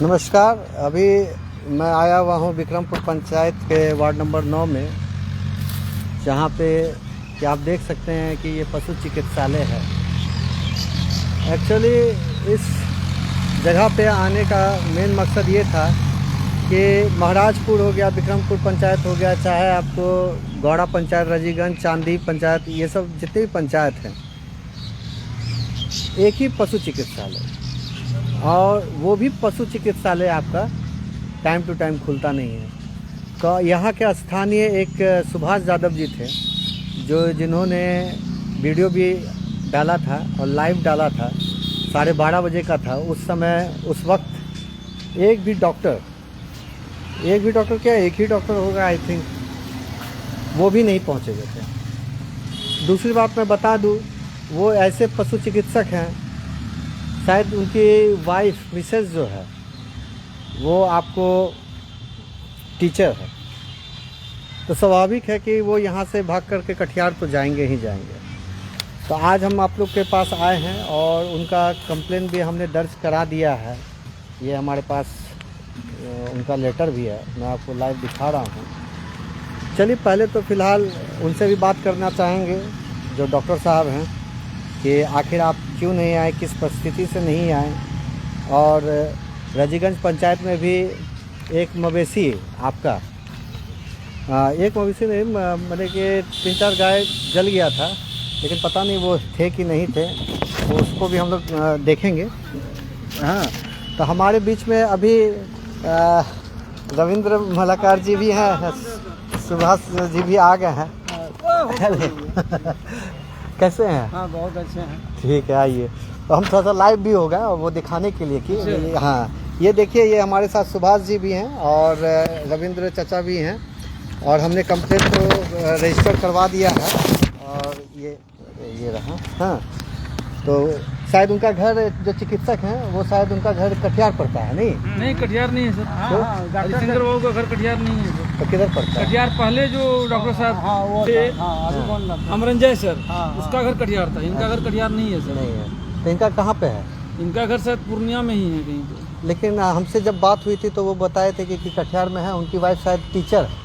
नमस्कार। अभी मैं आया हुआ हूँ विक्रमपुर पंचायत के वार्ड नंबर 9 में, जहाँ पे कि आप देख सकते हैं कि ये पशु चिकित्सालय है। एक्चुअली इस जगह पे आने का मेन मकसद ये था कि महाराजपुर हो गया, विक्रमपुर पंचायत हो गया, चाहे आपको गौड़ा पंचायत, रजीगंज, चांदी पंचायत, ये सब जितने भी पंचायत हैं, एक ही पशु चिकित्सालय, और वो भी पशु चिकित्सालय आपका टाइम टू टाइम खुलता नहीं है। तो यहाँ के स्थानीय एक सुभाष यादव जी थे, जिन्होंने वीडियो भी डाला था और लाइव डाला था। 12:30 बजे का था उस समय। उस वक्त एक भी डॉक्टर क्या, एक ही डॉक्टर होगा आई थिंक, वो भी नहीं पहुँचे हुए थे। दूसरी बात मैं बता दूँ, वो ऐसे पशु चिकित्सक हैं, शायद उनकी वाइफ मिसेस जो है वो आपको टीचर है, तो स्वाभाविक है कि वो यहाँ से भाग करके कटिहार तो जाएंगे ही जाएंगे। तो आज हम आप लोग के पास आए हैं और उनका कंप्लेन भी हमने दर्ज करा दिया है। ये हमारे पास उनका लेटर भी है, मैं आपको लाइव दिखा रहा हूँ। चलिए पहले तो फ़िलहाल उनसे भी बात करना चाहेंगे, जो डॉक्टर साहब हैं, कि आखिर आप क्यों नहीं आए, किस परिस्थिति से नहीं आए। और रजीगंज पंचायत में भी एक मवेशी आपका, एक मवेशी नहीं, मैंने कि 3-4 गाय जल गया था, लेकिन पता नहीं वो थे कि नहीं थे, तो उसको भी हम लोग देखेंगे। हाँ, तो हमारे बीच में अभी रविंद्र मलाकार जी भी हैं, सुभाष जी भी आ गए हैं। कैसे हैं? हाँ, बहुत अच्छे हैं। ठीक है, आइए। तो हम थोड़ा सा लाइव भी होगा वो दिखाने के लिए कि हाँ, ये देखिए, ये हमारे साथ सुभाष जी भी हैं और रविंद्र चाचा भी हैं, और हमने कंप्लेंट को रजिस्टर करवा दिया है। और ये रहा। हाँ, तो शायद उनका घर, जो चिकित्सक हैं, वो शायद उनका घर कटिहार पड़ता है। नहीं, कटिहार नहीं है सर। हरिशंकर बाबू का घर कटिहार नहीं है सर। तो किधर पड़ता है? कटिहार पहले जो डॉक्टर साहब थे, अमरंजय सर, उसका घर कटिहार था। इनका घर कटिहार नहीं है सर। नहीं है। तो इनका कहाँ पे है? इनका घर शायद पूर्णिया में ही है कहीं पे। लेकिन हमसे जब बात हुई थी तो वो बताए थे कि कटिहार में है। उनकी वाइफ शायद टीचर है।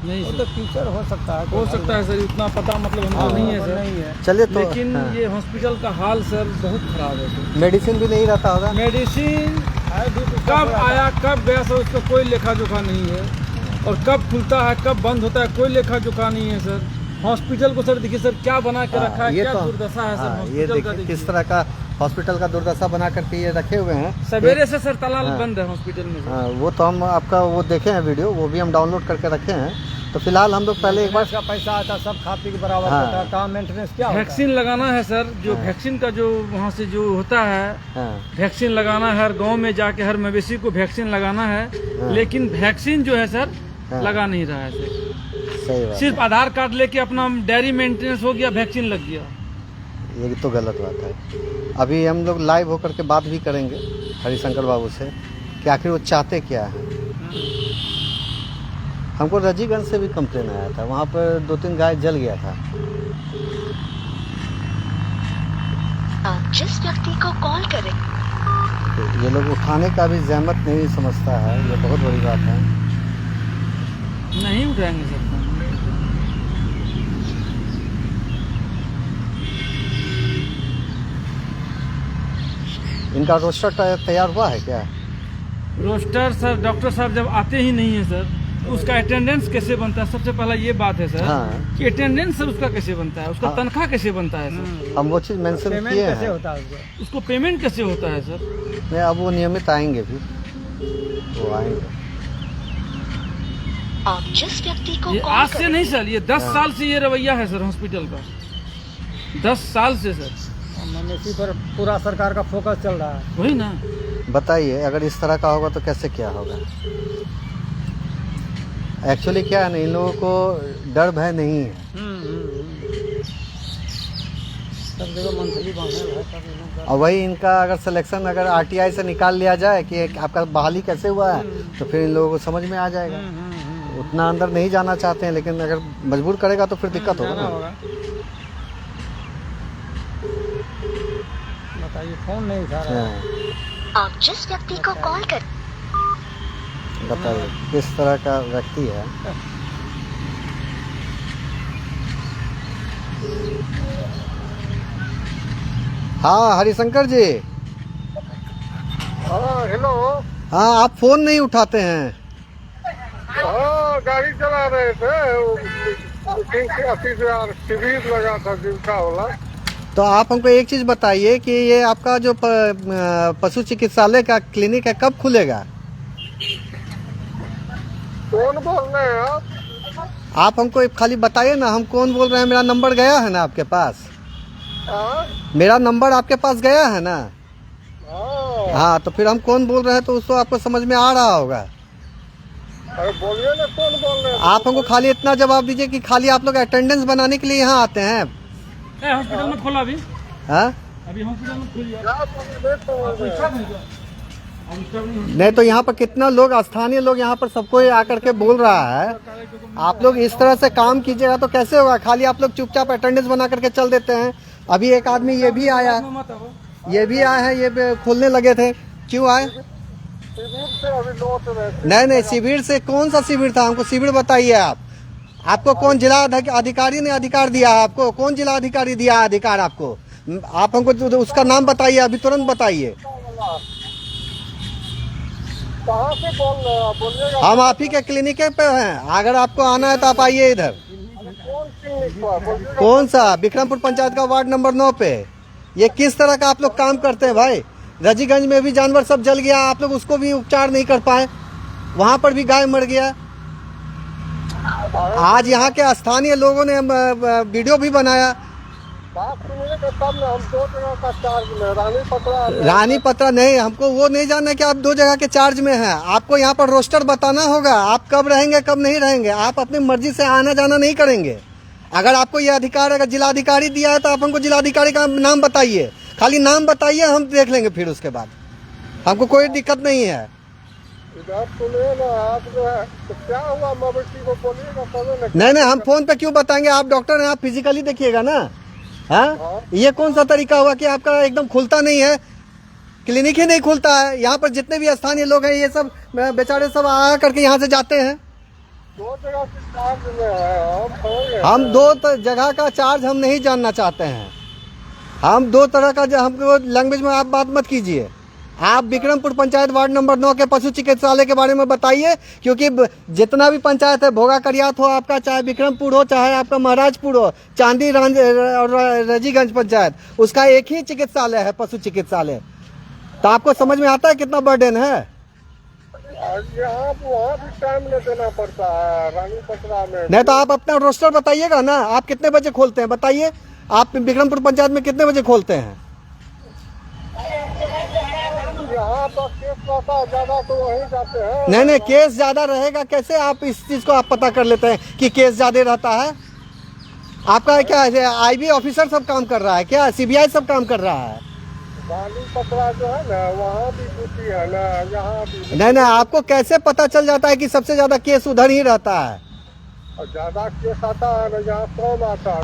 नहीं सर, तो टीचर हो सकता है सर, इतना पता मतलब हमको नहीं है सर। नहीं है। चलिए तो, लेकिन ये हॉस्पिटल का हाल सर बहुत खराब है सर। मेडिसिन भी नहीं रहता होगा? मेडिसिन कब आया कब गया सर, उसका कोई लेखा जोखा नहीं है। और कब खुलता है कब बंद होता है, कोई लेखा जोखा नहीं है सर। हॉस्पिटल को सर देखिए सर, क्या बना के रखा है, क्या दुर्दशा है सर हॉस्पिटल का। किस तरह का हॉस्पिटल का दुर्दशा बना करके ये रखे हुए हैं। सवेरे से सर ताला बंद है हॉस्पिटल में। हाँ, वो तो हम आपका वो देखे हैं वीडियो, वो भी हम डाउनलोड करके रखे हैं। तो फिलहाल हम लोग पहले एक बार का पैसा आता, सब खा पी के बराबर होता है। कहाँ मेंटेनेंस क्या होता है? वैक्सीन लगाना है सर, जो वैक्सीन का जो वहाँ से जो होता है, वैक्सीन लगाना है। हर गांव में जाके हर मवेशी को वैक्सीन लगाना है। लेकिन वैक्सीन जो है सर लगा नहीं रहा है सर। सही बात। सिर्फ आधार कार्ड लेके अपना डेयरी मेंटेनेंस हो गया, वैक्सीन लग गया। ये तो गलत बात है। अभी हम लोग लाइव होकर के बात भी करेंगे हरिशंकर बाबू से कि आखिर वो चाहते क्या है। हमको रजीगंज से भी कंप्लेन आया था, वहाँ पर 2-3 गाय जल गया था। आप जिस व्यक्ति को कॉल करें, तो ये लोग उठाने का भी जहमत नहीं समझता है, ये बहुत बड़ी बात है। नहीं उठाएंगे सर। इनका रोस्टर तैयार हुआ है क्या? रोस्टर सर, डॉक्टर साहब जब आते ही नहीं है सर, उसका अटेंडेंस कैसे बनता है? सबसे पहला ये बात है सर। हाँ। कि अटेंडेंस सर उसका कैसे बनता है, उसका तनख्वाह कैसे बनता है सर? हम वो चीज़ मेंशन किए हैं। उसको पेमेंट कैसे होता है सर? नहीं, अब वो नियमित आएंगे, फिर वो आएंगे। आप जिस व्यक्ति को आज से नहीं सर, ये 10 साल से ये रवैया है सर हॉस्पिटल का। 10 साल से सर मवेशी पर पूरा सरकार का फोकस चल रहा है। वही ना, बताइए, अगर इस तरह का होगा तो कैसे क्या होगा? एक्चुअली क्या है ना, इन लोगों को डर भय नहीं है। सब जगह मंथली है। और वही इनका अगर सिलेक्शन अगर आरटीआई से निकाल लिया जाए कि आपका बहाली कैसे हुआ है, तो फिर इन लोगों को समझ में आ जाएगा। उतना अंदर नहीं जाना चाहते हैं, लेकिन अगर मजबूर करेगा तो फिर दिक्कत होगा ना। ये फोन नहीं उठा रहा है। हाँ, आप जिस व्यक्ति को कॉल कर बताइए किस तरह का व्यक्ति है। हाँ हरिशंकर जी। हाँ हेलो। हाँ आप फोन नहीं उठाते हैं। हाँ गाड़ी चला रहे थे, शिविर लगा था जिनका वाला। तो आप हमको एक चीज बताइए कि ये आपका जो पशु चिकित्सालय का क्लिनिक है कब खुलेगा? कौन बोल रहे हैं आप? आप हमको खाली बताइए ना, हम कौन बोल रहे हैं। मेरा नंबर गया है ना आपके पास? हाँ? मेरा नंबर आपके पास गया है ना? हाँ। हाँ तो फिर हम कौन बोल रहे हैं तो उसको आपको समझ में आ रहा होगा। अरे बोलिए ना कौन बोल रहे हैं? आप हमको खाली इतना जवाब दीजिए कि खाली आप लोग अटेंडेंस बनाने के लिए यहाँ आते हैं। हॉस्पिटल में खोला अभी? हाँ अभी हॉस्पिटल में खुल गया। क्या बोल रहे हैं? नहीं तो यहाँ पर कितना लोग, स्थानीय लोग यहाँ पर सबको आकर के बोल रहा है। आप लोग इस तरह से काम कीजिएगा तो कैसे होगा? खाली आप लोग चुपचाप अटेंडेंस बना करके चल देते हैं। अभी एक आदमी ये भी आया है, ये खोलने लगे थे। क्यों आए? शिविर से अभी लौट रहे थे। नहीं शिविर से कौन सा शिविर था? हमको शिविर बताइए आप। आपको कौन जिला अधिकारी ने अधिकार दिया है? आपको कौन जिला अधिकारी दिया है अधिकार आपको? आप हमको उसका नाम बताइए, अभी तुरंत बताइए। कहाँ से बोल रहे हैं आप? बोलिएगा। हम आप ही के क्लिनिक पे हैं, अगर आपको आना है तो आप आइए इधर। कौन क्लिनिक पर? बोलिएगा। कौन सा? विक्रमपुर पंचायत का वार्ड नंबर 9 पे। ये किस तरह का आप लोग काम करते हैं भाई? रजीगंज में भी जानवर सब जल गया, आप लोग उसको भी उपचार नहीं कर पाए। वहाँ पर भी गाय मर गया। आज यहाँ के स्थानीय लोगों ने वीडियो भी बनाया। बात सुनिएगा तब ना। हम 2 जगह का चार्ज में रानी पत्रा नहीं, हमको वो नहीं जानना कि आप 2 जगह के चार्ज में हैं। आपको यहाँ पर रोस्टर बताना होगा, आप कब रहेंगे कब नहीं रहेंगे। आप अपनी मर्जी से आना जाना नहीं करेंगे। अगर आपको ये अधिकार अगर जिलाधिकारी दिया है तो आप हमको जिलाधिकारी का नाम बताइए। खाली नाम बताइए, हम देख लेंगे फिर उसके बाद। हमको कोई दिक्कत नहीं है। इधर सुनिए ना, आप जो है तो क्या हुआ मवेशी को बोलिएगा तब ना। नहीं हम फोन पे क्यों बताएंगे? आप डॉक्टर हैं, आप फिजिकली देखिएगा ना। हाँ ये कौन सा तरीका हुआ कि आपका एकदम खुलता नहीं है? क्लिनिक ही नहीं खुलता है। यहाँ पर जितने भी स्थानीय लोग हैं ये सब बेचारे सब आ करके यहाँ से जाते हैं। 2 जगह के चार्ज में है। हम 2 जगह का चार्ज हम नहीं जानना चाहते हैं। हम 2 तरह का, हमको लैंग्वेज में आप बात मत कीजिए। आप विक्रमपुर पंचायत वार्ड नंबर 9 के पशु चिकित्सालय के बारे में बताइए, क्योंकि जितना भी पंचायत है, भोगा करियात हो आपका, चाहे विक्रमपुर हो, चाहे आपका महाराजपुर हो, चांदी रजीगंज पंचायत, उसका एक ही चिकित्सालय है, पशु चिकित्सालय। तो आपको समझ में आता है कितना बर्डन है? यहाँ वहाँ भी टाइम नहीं देना पड़ता है रानी पटरा में। नहीं तो आप अपना रोस्टर बताइएगा ना, आप कितने बजे खोलते हैं बताइए। आप विक्रमपुर पंचायत में कितने बजे खोलते हैं? यहाँ पर केस रहता है ज्यादा तो वहीं जाते हैं। नहीं केस ज्यादा रहेगा कैसे? आप इस चीज को आप पता कर लेते हैं कि केस ज्यादा रहता है? आपका क्या है, आईबी ऑफिसर सब काम कर रहा है क्या? सीबीआई सब काम कर रहा है? रानी पटरा जो है ना, वहाँ भी ड्यूटी है ना, यहाँ भी। नहीं आपको कैसे पता चल जाता है कि सबसे ज्यादा केस उधर ही रहता है? और ज्यादा केस आता है ना, यहाँ कम आता है।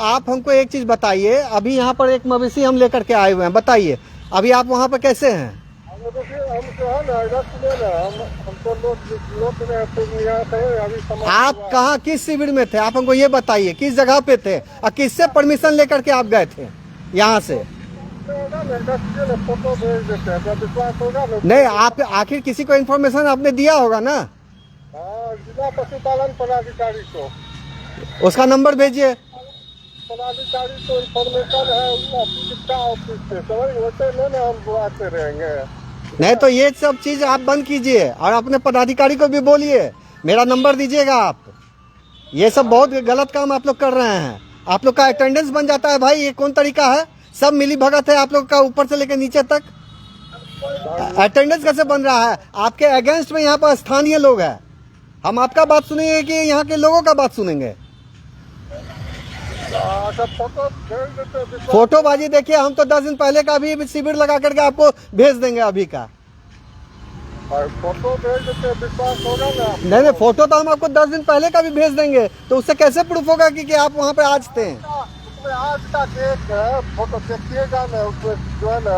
आप हमको एक चीज बताइए। अभी यहाँ पर एक मवेशी हम लेकर के आए हुए हैं, बताइए अभी आप वहाँ पर कैसे हैं? हम जो है ना, हमको लोट में पूर्णिया से अभी समझ। आप कहाँ किस शिविर में थे? आप हमको ये बताइए किस जगह पे थे और किससे परमिशन लेकर के आप गए थे यहाँ से? फोटो भेज देते हैं, विश्वास होगा ना। नहीं आप आखिर किसी को इन्फॉर्मेशन आपने दिया होगा ना? हाँ, जिला पशुपालन पदाधिकारी को उसका नंबर भेजिए। पदाधिकारी को इन्फॉर्मेशन है उसका चिकित्सा ऑफिस से, समझ वैसे नहीं ना हम बुलाते रहेंगे। नहीं तो ये सब चीज आप बंद कीजिए और अपने पदाधिकारी को भी बोलिए, मेरा नंबर दीजिएगा आप। ये सब बहुत गलत काम आप लोग कर रहे हैं। आप लोग का अटेंडेंस बन जाता है भाई, ये कौन तरीका है? सब मिली भगत है आप लोग का, ऊपर से लेकर नीचे तक। अटेंडेंस कैसे बन रहा है? आपके अगेंस्ट में यहाँ पर स्थानीय लोग हैं। हम आपका बात सुनेंगे कि यहाँ के लोगों का बात सुनेंगे? फोटोबाजी देखिए, हम तो 10 दिन पहले का भी शिविर लगा करके आपको भेज देंगे अभी का। फोटो भेज देते, विश्वास होगा ना। नहीं फोटो तो हम आपको 10 दिन पहले का भी भेज देंगे, तो उससे कैसे प्रूफ होगा कि आप वहाँ पे आज थे? पे आज का डेट है, फोटो देखिएगा ना, उसमें जो है ना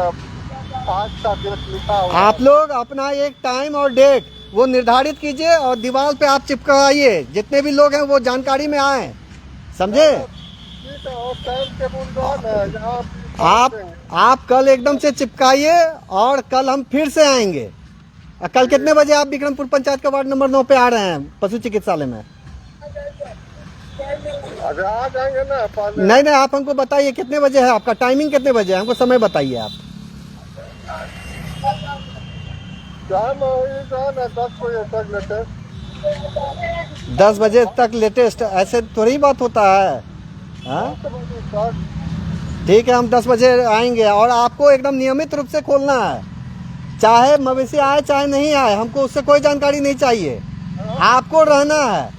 आज का डेट लिखा हुआ है। आप लोग अपना एक टाइम और डेट वो निर्धारित कीजिए और दीवार पे आप चिपकाइए, जितने भी लोग हैं वो जानकारी में आए, समझे? ठीक है, और टाइम टेबल जो है ना यहाँ आप कल एकदम से चिपकाइए और कल हम फिर से आएंगे। कल कितने बजे आप विक्रमपुर पंचायत का वार्ड नंबर 9 पे आ रहे हैं पशु चिकित्सालय में? अगर आ जाएंगे ना पहले। नहीं, आप हमको बताइए कितने बजे है आपका टाइमिंग, कितने बजे है, हमको समय बताइए आप। टाइम वही जो है ना 10 बजे तक लेटेस्ट। 10 बजे तक लेटेस्ट, ऐसे थोड़ी बात होता है। हाँ ठीक है, हम 10 बजे आएंगे और आपको एकदम नियमित रूप से खोलना है, चाहे मवेशी आए चाहे नहीं आए, हमको उससे कोई जानकारी नहीं चाहिए, आपको रहना है।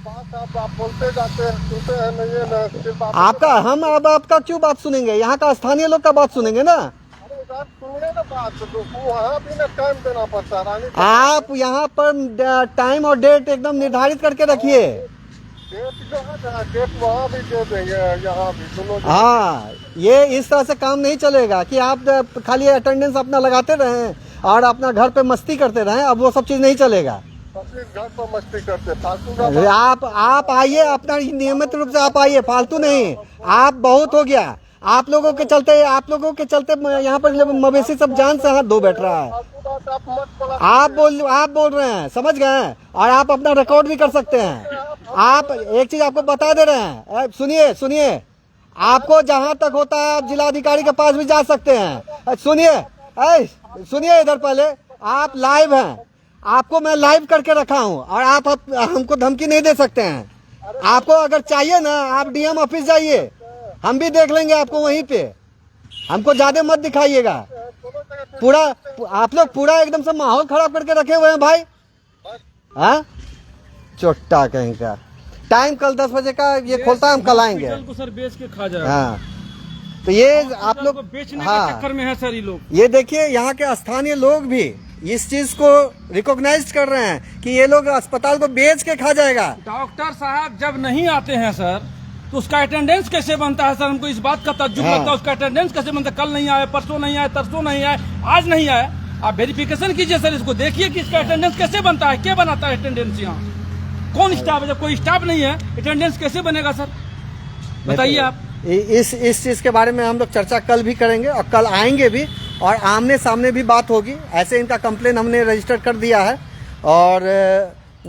बात आप बोलते जाते हैं, सुनते हैं नहीं है ना, सिर्फ आपका हम अब आपका क्यों बात सुनेंगे, यहाँ का स्थानीय लोग का बात सुनेंगे ना। सुनिए ना बात, तो वहाँ भी ना टाइम देना पड़ता है रानी। आप यहाँ पर टाइम और डेट एकदम निर्धारित करके रखिए। डेट जो है ना, डेट वहाँ भी दे देंगे, यहाँ भी दोनों। हाँ, ये इस तरह से काम नहीं चलेगा कि आप खाली अटेंडेंस अपना लगाते रहें और अपना घर पे मस्ती करते रहें, अब वो सब चीज़ नहीं चलेगा। घर पर मस्ती करते फालतू। आप आइए, अपना नियमित रूप से आप आइए, फालतू नहीं। आप बहुत हो गया, आप लोगों के चलते यहाँ पर मवेशी सब जान से हाथ धो बैठ रहा है। आप बोल रहे हैं, समझ गए हैं, और आप अपना रिकॉर्ड भी कर सकते हैं। आप एक चीज आपको बता दे रहे हैं, सुनिए, आपको जहां तक होता है आप जिलाधिकारी के पास भी जा सकते हैं। सुनिए इधर, पहले आप लाइव हैं, आपको मैं लाइव करके रखा हूं और आप हमको धमकी नहीं दे सकते हैं। आपको अगर चाहिए ना, आप डीएम ऑफिस जाइए, हम भी देख लेंगे आपको वहीं पे, हमको ज्यादा मत दिखाइएगा। पूरा आप लोग पूरा एकदम से माहौल खराब करके रखे हुए हैं भाई। हाँ, चोट्टा कहीं का। टाइम कल 10 बजे का ये खोलता है, हम कल आएंगे। को सर बेच के खा जाएगा। हाँ, तो ये आप लोग बेचने के चक्कर में है सर ये लोग। ये देखिए, यहाँ के स्थानीय लोग भी इस चीज को रिकॉग्नाइज कर रहे हैं कि ये लोग अस्पताल को बेच के खा जाएगा। डॉक्टर साहब जब नहीं आते हैं सर, तो उसका अटेंडेंस कैसे बनता है सर? हमको इस बात का तज्जुब लगता है, उसका अटेंडेंस कैसे बनता है? कल नहीं आए, परसों नहीं आए, तरसों नहीं आए, आज नहीं आए। आप वेरिफिकेशन कीजिए सर, इसको देखिए कि इसका अटेंडेंस कैसे बनता है, क्या बनाता है अटेंडेंस यहाँ, कौन स्टाफ है? जब कोई स्टाफ नहीं है, अटेंडेंस कैसे बनेगा सर, बताइए आप। इस चीज के बारे में हम लोग चर्चा कल भी करेंगे और कल आएंगे भी और आमने सामने भी बात होगी। ऐसे इनका कंप्लेन हमने रजिस्टर कर दिया है और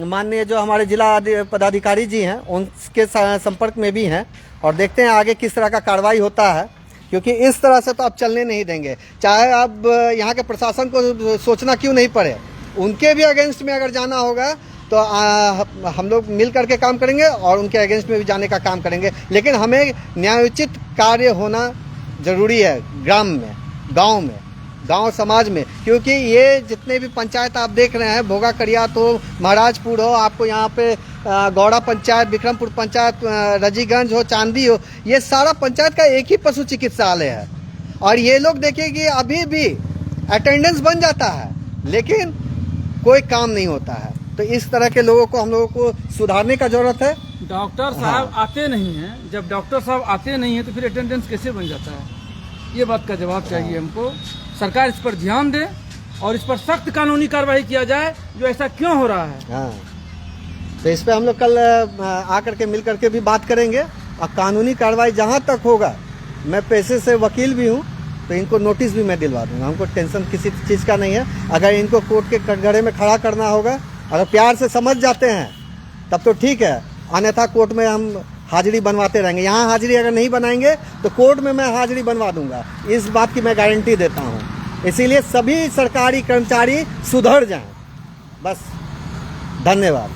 माननीय जो हमारे जिला पदाधिकारी जी हैं उनके संपर्क में भी हैं और देखते हैं आगे किस तरह का कार्रवाई होता है, क्योंकि इस तरह से तो आप चलने नहीं देंगे। चाहे अब यहाँ के प्रशासन को सोचना क्यों नहीं पड़े, उनके भी अगेंस्ट में अगर जाना होगा तो हम लोग मिल करके काम करेंगे और उनके अगेंस्ट में भी जाने का काम करेंगे। लेकिन हमें न्यायोचित कार्य होना ज़रूरी है ग्राम में, गांव समाज में, क्योंकि ये जितने भी पंचायत आप देख रहे हैं, भोगा करियात हो, महाराजपुर हो, आपको यहाँ पे गौड़ा पंचायत, विक्रमपुर पंचायत, रजीगंज हो, चांदी हो, ये सारा पंचायत का एक ही पशु चिकित्सालय है। और ये लोग देखिए कि अभी भी अटेंडेंस बन जाता है लेकिन कोई काम नहीं होता है। तो इस तरह के लोगों को हम लोगों को सुधारने का जरूरत है। डॉक्टर साहब आते नहीं हैं, जब डॉक्टर साहब आते नहीं हैं तो फिर अटेंडेंस कैसे बन जाता है? ये बात का जवाब चाहिए हमको। सरकार इस पर ध्यान दे और इस पर सख्त कानूनी कार्रवाई किया जाए, जो ऐसा क्यों हो रहा है। हाँ, तो इस पे हम लोग कल आकर के मिल करके भी बात करेंगे और कानूनी कार्रवाई जहाँ तक होगा, मैं पैसे से वकील भी हूँ तो इनको नोटिस भी मैं दिलवा दूंगा। हमको टेंशन किसी चीज़ का नहीं है। अगर इनको कोर्ट के कटघरे में खड़ा करना होगा, अगर प्यार से समझ जाते हैं तब तो ठीक है, अन्यथा कोर्ट में हम हाजिरी बनवाते रहेंगे। यहाँ हाजिरी अगर नहीं बनाएंगे तो कोर्ट में मैं हाजिरी बनवा दूंगा, इस बात की मैं गारंटी देता हूँ। इसीलिए सभी सरकारी कर्मचारी सुधर जाएं। बस, धन्यवाद।